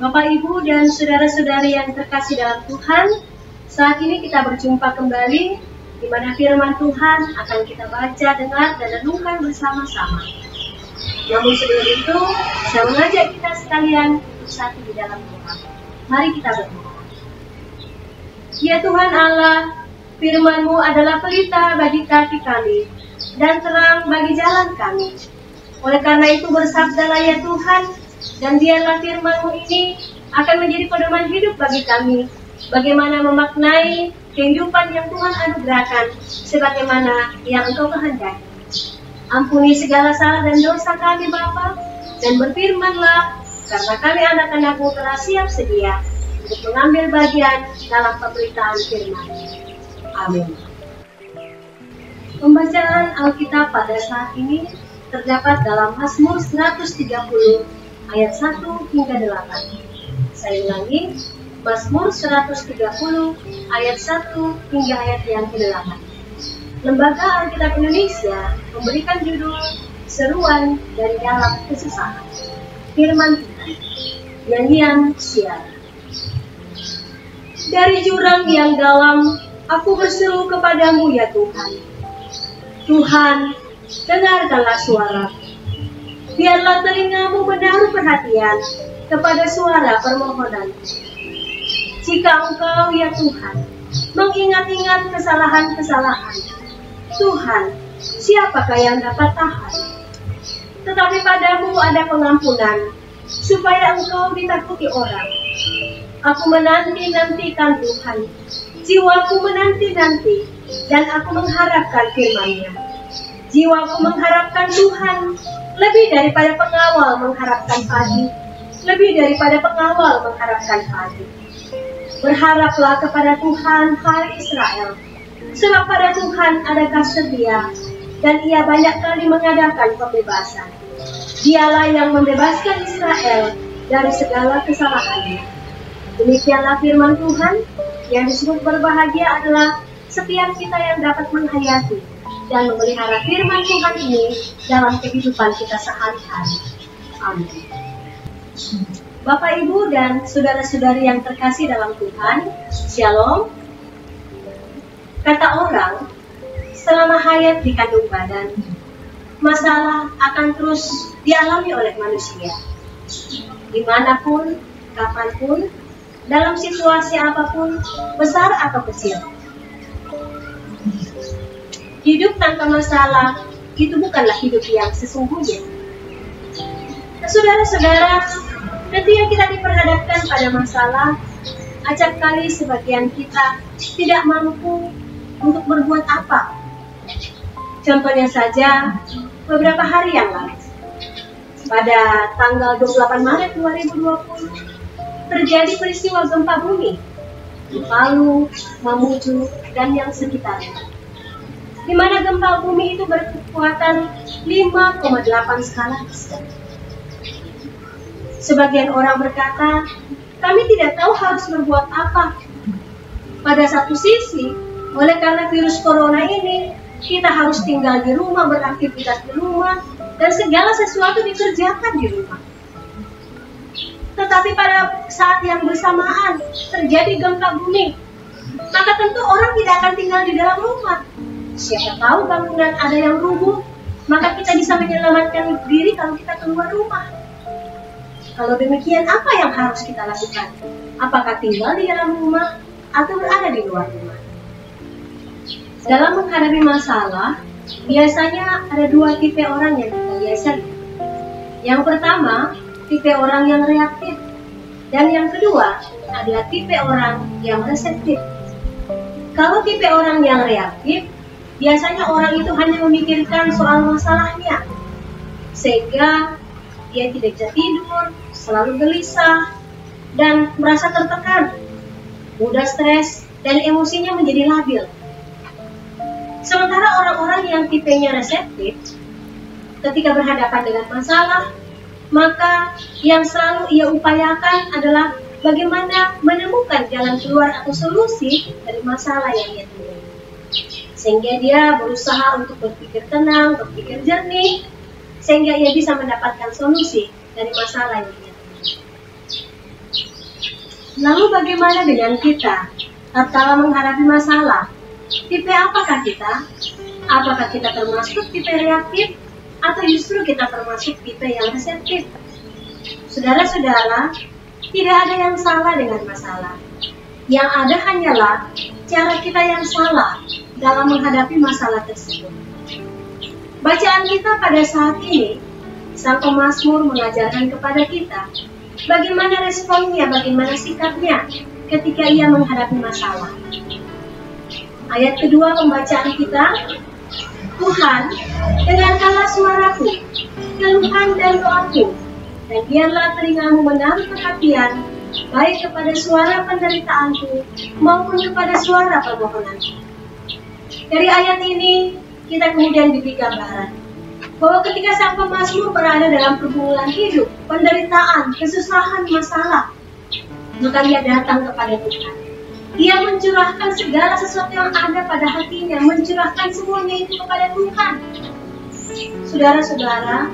Bapak, Ibu, dan saudara-saudari yang terkasih dalam Tuhan, saat ini kita berjumpa kembali di mana firman Tuhan akan kita baca, dengar, dan renungkan bersama-sama. Namun sebelum itu, saya mengajak kita sekalian untuk satu di dalam Tuhan. Mari kita berdoa. Ya Tuhan Allah, firman-Mu adalah pelita bagi kaki kami dan terang bagi jalan kami. Oleh karena itu bersabdalah ya Tuhan, dan biarlah firman-Mu ini akan menjadi pedoman hidup bagi kami, bagaimana memaknai kehidupan yang Tuhan anugerahkan sebagaimana yang Engkau kehendaki. Ampuni segala salah dan dosa kami Bapa, dan berfirmanlah, karena kami anak-anak-Mu telah siap sedia untuk mengambil bagian dalam pemberitaan firman. Amin. Pembacaan Alkitab pada saat ini terdapat dalam Mazmur 130 ayat 1 hingga 8. Saya ulangi, Mazmur 130 ayat 1 hingga ayat yang ke-8. Lembaga Alkitab Indonesia memberikan judul Seruan dari Dalam Kesusahan. Firman Tuhan, nyanyian siar. Dari jurang yang dalam, aku berseru kepadamu ya Tuhan. Tuhan, dengarkanlah suaraku. Biarlah telingamu menaruh perhatian kepada suara permohonanku. Jika Engkau ya Tuhan mengingat-ingat kesalahan-kesalahan, Tuhan, siapakah yang dapat tahan? Tetapi padamu ada pengampunan, supaya Engkau ditakuti orang. Aku menanti-nantikan Tuhan, jiwaku menanti-nanti, dan aku mengharapkan firman-Nya. Jiwaku mengharapkan Tuhan, lebih daripada pengawal mengharapkan padi, lebih daripada pengawal mengharapkan padi. Berharaplah kepada Tuhan, hai Israel, sebab pada Tuhan ada kasih setia, dan Ia banyak kali mengadakan pembebasan. Dialah yang membebaskan Israel dari segala kesalahannya. Demikianlah firman Tuhan. Yang disebut berbahagia adalah setiap kita yang dapat menghayati dan memelihara firman Tuhan ini dalam kehidupan kita sehari-hari. Amin. Bapak, Ibu, dan saudara-saudari yang terkasih dalam Tuhan, Shalom. Kata orang, selama hayat di kandung badan, masalah akan terus dialami oleh manusia. Dimanapun, kapanpun, dalam situasi apapun, besar atau kecil. Hidup tanpa masalah itu bukanlah hidup yang sesungguhnya. Saudara-saudara, ketika kita diperhadapkan pada masalah, acap kali sebagian kita tidak mampu untuk berbuat apa. Contohnya saja, beberapa hari yang lalu, pada tanggal 28 Maret 2020, terjadi peristiwa gempa bumi di Palu, Mamuju, dan yang sekitarnya, di mana gempa bumi itu berkekuatan 5,8 skala Richter. Sebagian orang berkata, kami tidak tahu harus berbuat apa. Pada satu sisi, oleh karena virus corona ini, kita harus tinggal di rumah, beraktivitas di rumah, dan segala sesuatu dikerjakan di rumah. Tetapi pada saat yang bersamaan terjadi gempa bumi, maka tentu orang tidak akan tinggal di dalam rumah. Siapa tahu bangunan ada yang rubuh, maka kita bisa menyelamatkan diri kalau kita keluar rumah. Kalau demikian, apa yang harus kita lakukan? Apakah tinggal di dalam rumah atau berada di luar rumah? Dalam menghadapi masalah, biasanya ada dua tipe orang yang kita biasa lihat. Yang pertama, tipe orang yang reaktif, dan yang kedua adalah tipe orang yang reseptif. Kalau tipe orang yang reaktif, biasanya orang itu hanya memikirkan soal masalahnya, sehingga dia tidak bisa tidur, selalu gelisah, dan merasa tertekan, mudah stres, dan emosinya menjadi labil. Sementara orang-orang yang tipenya reseptif, ketika berhadapan dengan masalah, maka yang selalu ia upayakan adalah bagaimana menemukan jalan keluar atau solusi dari masalah yang ia temui. Sehingga dia berusaha untuk berpikir tenang, berpikir jernih, sehingga ia bisa mendapatkan solusi dari masalah yang ia temui. Lalu bagaimana dengan kita tatkala menghadapi masalah? Tipe apakah kita? Apakah kita termasuk tipe reaktif atau justru kita termasuk tipe yang reseptif? Saudara-saudara, tidak ada yang salah dengan masalah. Yang ada hanyalah cara kita yang salah dalam menghadapi masalah tersebut. Bacaan kita pada saat ini, Sang Pemazmur mengajarkan kepada kita bagaimana responnya, bagaimana sikapnya ketika ia menghadapi masalah. Ayat kedua pembacaan kita, Tuhan, dengarkanlah suaraku, keluhan dan doaku, dan biarlah telingamu menaruh perhatian, baik kepada suara penderitaanku maupun kepada suara permohonanku. Dari ayat ini, kita kemudian diberi gambaran bahwa ketika Sang Pemazmur berada dalam pergumulan hidup, penderitaan, kesusahan, masalah, maka ia datang kepada Tuhan. Ia mencurahkan segala sesuatu yang ada pada hatinya, mencurahkan semuanya itu kepada Tuhan. Saudara-saudara,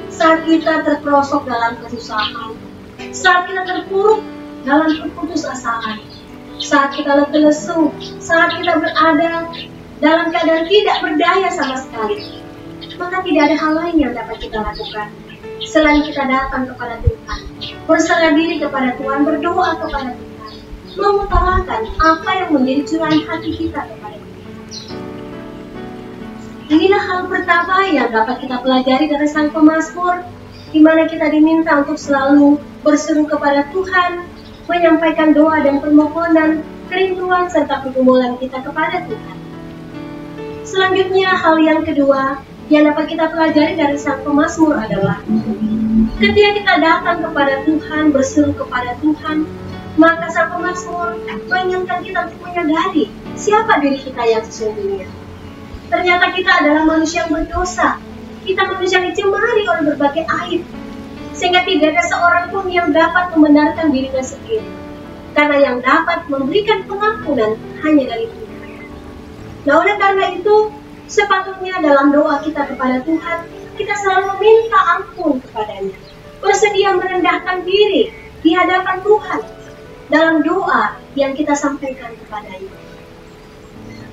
saat kita terperosok dalam kesusahan, saat kita terpuruk dalam keputusasaan, saat kita letih lesu, saat kita berada dalam keadaan tidak berdaya sama sekali, maka tidak ada hal lain yang dapat kita lakukan selain kita datang kepada Tuhan, berserah diri kepada Tuhan, berdoa kepada Tuhan, mengutarakan apa yang menjadi curahan hati kita kepada Tuhan. Inilah hal pertama yang dapat kita pelajari dari Sang Pemazmur, di mana kita diminta untuk selalu berseru kepada Tuhan, menyampaikan doa dan permohonan, kerinduan serta pergumulan kita kepada Tuhan. Selanjutnya, hal yang kedua yang dapat kita pelajari dari Sang Pemazmur adalah ketika kita datang kepada Tuhan, berseru kepada Tuhan, maka Sang Pemazmur mengingatkan kita untuk menyadari siapa diri kita yang sesungguhnya. Ternyata kita adalah manusia yang berdosa. Kita manusia yang dicemari oleh berbagai aib, sehingga tidak ada seorang pun yang dapat membenarkan dirinya sendiri. Karena yang dapat memberikan pengampunan hanya dari Tuhan. Nah, oleh karena itu, sepatutnya dalam doa kita kepada Tuhan, kita selalu meminta ampun kepadanya, bersedia merendahkan diri di hadapan Tuhan dalam doa yang kita sampaikan kepadanya.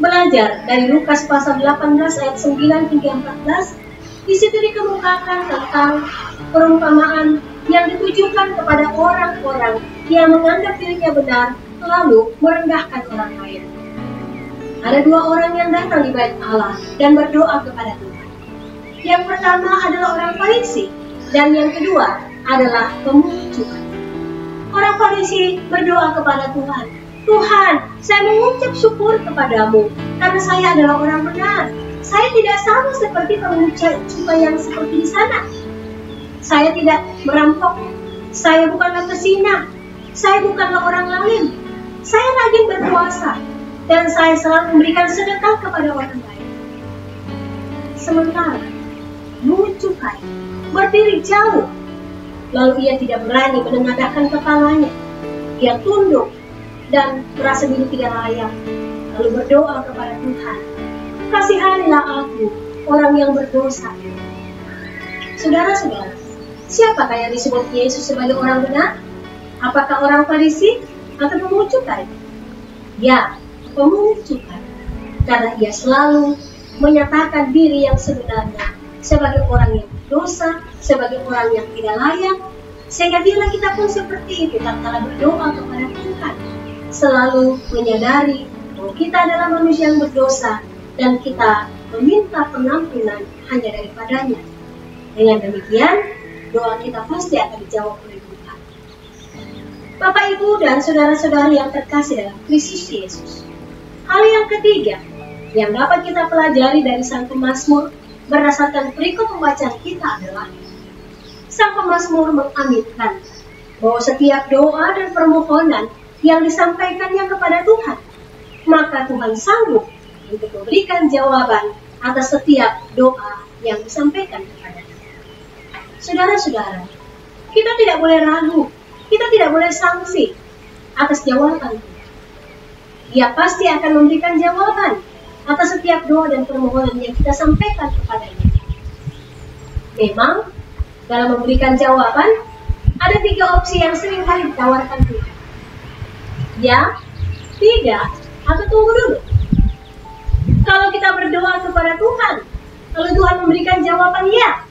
Belajar dari Lukas pasal 18 ayat 9 hingga 14, di situ dikemukakan tentang perumpamaan yang ditujukan kepada orang-orang yang menganggap dirinya benar lalu merendahkan orang lain. Ada dua orang yang datang di bait Allah dan berdoa kepada Tuhan. Yang pertama adalah orang Farisi dan yang kedua adalah pemungut cukai. Orang Farisi berdoa kepada Tuhan, Tuhan, saya mengucap syukur kepadamu karena saya adalah orang benar. Saya tidak sama seperti pemungut cukai yang seperti di sana. Saya tidak merampok, saya bukanlah pesina, saya bukanlah orang lain. Saya rajin berpuasa dan saya selalu memberikan sedekah kepada orang lain. Sementara pemungut cukai berdiri jauh, lalu ia tidak berani menengadahkan kepalanya. Ia tunduk dan merasa diri tidak layak, lalu berdoa kepada Tuhan, kasihanilah aku, orang yang berdosa. Saudara-saudara, siapakah yang disebut Yesus sebagai orang benar? Apakah orang Farisi atau pemungut cukai? Ya, pemungut cukai, karena ia selalu menyatakan diri yang sebenarnya sebagai orang yang berdosa, sebagai orang yang tidak layak, sehingga bila kita pun seperti itu tatkala berdoa kepada Tuhan, selalu menyadari bahwa kita adalah manusia yang berdosa dan kita meminta pengampunan hanya daripadanya. Dengan demikian, doa kita pasti akan dijawab oleh Tuhan. Bapak, Ibu, dan saudara-saudari yang terkasih dalam Kristus Yesus, hal yang ketiga yang dapat kita pelajari dari Sang Pemazmur berdasarkan perikop pembacaan kita adalah Sang Pemazmur mengaminkan bahwa setiap doa dan permohonan yang disampaikannya kepada Tuhan, maka Tuhan sanggup untuk memberikan jawaban atas setiap doa yang disampaikan kepadanya. Saudara-saudara, kita tidak boleh ragu, kita tidak boleh sangsi atas jawaban Tuhan. Dia pasti akan memberikan jawaban atas setiap doa dan permohonan yang kita sampaikan kepadanya. Memang, dalam memberikan jawaban, ada 3 opsi yang sering kali ditawarkan Tuhan. Ya? Tidak? Atau tunggu dulu? Kalau kita berdoa kepada Tuhan, kalau Tuhan memberikan jawaban ya,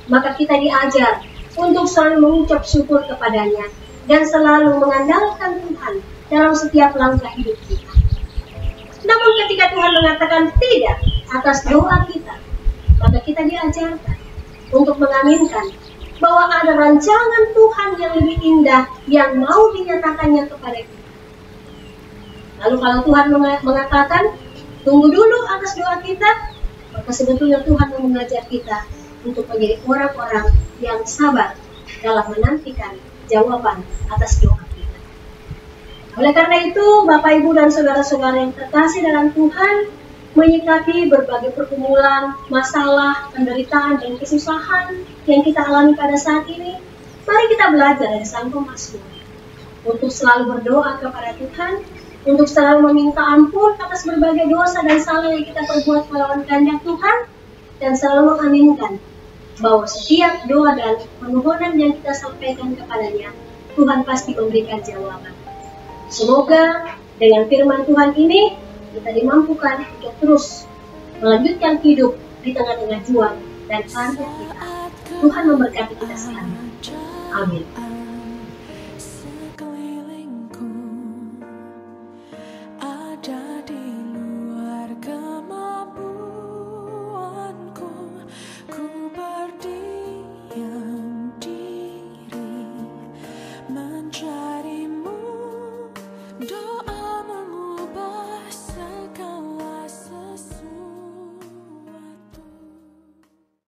maka kita diajar untuk selalu mengucap syukur kepadanya dan selalu mengandalkan Tuhan dalam setiap langkah hidup kita. Namun ketika Tuhan mengatakan tidak atas doa kita, maka kita diajarkan untuk mengaminkan bahwa ada rancangan Tuhan yang lebih indah yang mau dinyatakannya kepada kita. Lalu kalau Tuhan mengatakan tunggu dulu atas doa kita, maka sebetulnya Tuhan mengajak kita untuk menjadi orang-orang yang sabar dalam menantikan jawaban atas doa kita. Oleh karena itu, Bapak, Ibu, dan saudara-saudara yang terkasih dalam Tuhan, menyikapi berbagai pergumulan, masalah, penderitaan, dan kesusahan yang kita alami pada saat ini, mari kita belajar dari Sang Pemazmur untuk selalu berdoa kepada Tuhan, untuk selalu meminta ampun atas berbagai dosa dan salah yang kita perbuat melawan kehendak Tuhan, dan selalu mengaminkan bahwa setiap doa dan permohonan yang kita sampaikan kepadanya, Tuhan pasti memberikan jawaban. Semoga dengan firman Tuhan ini kita dimampukan untuk terus melanjutkan hidup di tengah-tengah juang dan pandang kita. Tuhan memberkati kita sekalian. Amin.